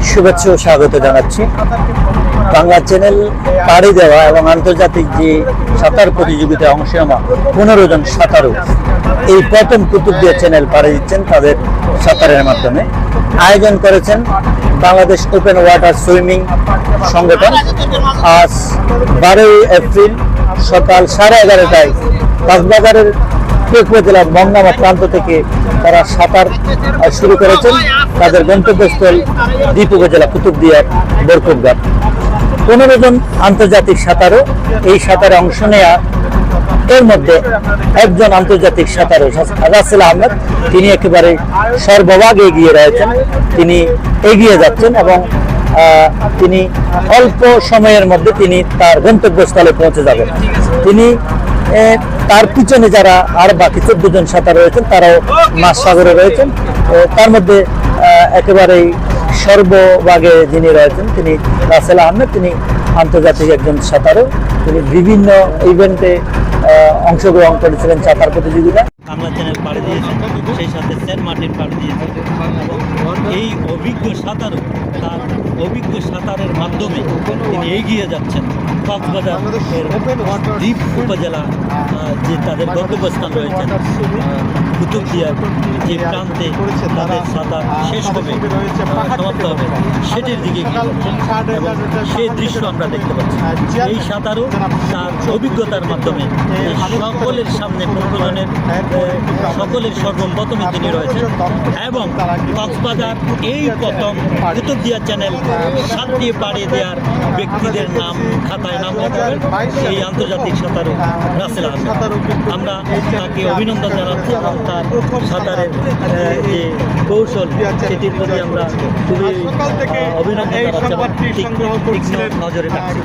শুভেচ্ছা ও স্বাগত জানাচ্ছি। বাংলা চ্যানেল পাড়ি দেওয়া এবং আন্তর্জাতিক যে সাঁতার প্রতিযোগিতায় অংশ নেওয়া 15 জন সাঁতারু এই প্রথম কুতুবদিয়া চ্যানেল পাড়ি দিচ্ছেন তাদের সাঁতারের মাধ্যমে। আয়োজন করেছেন বাংলাদেশ ওপেন ওয়াটার সুইমিং সংগঠন। আজ 12 এপ্রিল সকাল 11:30টায় কক্সবাজারের উপজেলার মংনামা প্রান্ত থেকে তারা সাঁতার শুরু করেছেন। তাদের গন্তব্যস্থল দ্বীপ উপজেলা কুতুবদিয়ার বরকতঘাট। 15 জন আন্তর্জাতিক সাঁতারু এই সাঁতারে অংশ নেয়া। এর মধ্যে একজন আন্তর্জাতিক সাঁতারু রাসেল আহমেদ, তিনি একেবারে সর্বভাগে এগিয়ে রয়েছেন, তিনি এগিয়ে যাচ্ছেন এবং তিনি অল্প সময়ের মধ্যে তিনি তার গন্তব্যস্থলে পৌঁছে যাবেন। তিনি তার পিছনে যারা আর বাকি 14 জন সাঁতার রয়েছেন তারাও মাঝ সাগরে রয়েছেন। তার মধ্যে একেবারেই সর্বভাগে যিনি রয়েছেন তিনি রাসেল আহমেদ, তিনি আন্তর্জাতিক একজন সাঁতারু। তিনি বিভিন্ন ইভেন্টে অংশগ্রহণ করেছিলেন সাঁতার প্রতিযোগিতা। বাংলা চ্যানেল পাড়ি দিয়েছেন, সেই সাথে সেন্ট মার্টিন পাড়ি দিয়েছেন। এই অভিজ্ঞ সাঁতারু তার অভিজ্ঞ সাঁতারের মাধ্যমে তিনি এগিয়ে যাচ্ছেন কক্সবাজার দ্বীপ উপজেলা যে তাদের গন্তব্যস্থান রয়েছেন কুতুবদিয়ার যে প্রান্তে তাদের সাঁতার শেষ হবে, সমাপ্ত হবে, সেটির দিকে এবং সেই দৃশ্য আমরা দেখতে পাচ্ছি। এই সাঁতারু তার অভিজ্ঞতার মাধ্যমে সকলের সামনে প্রজনের সকলের সর্বপ্রথমে তিনি রয়েছেন এবং কক্সবাজার এই প্রথম কুতুবদিয়া চ্যানেল 7 দিয়ে পাড়ি দেওয়ার ব্যক্তিদের নাম খাতায় নাম লেখাবেন এই আন্তর্জাতিক সাঁতারু রাসেল আহমেদ। আমরা তাকে অভিনন্দন জানাচ্ছি এবং তার সাঁতারের যে কৌশল সেটির প্রতি আমরা খুবই অভিনন্দন জানাচ্ছি, ঠিক নজরে রাখছি।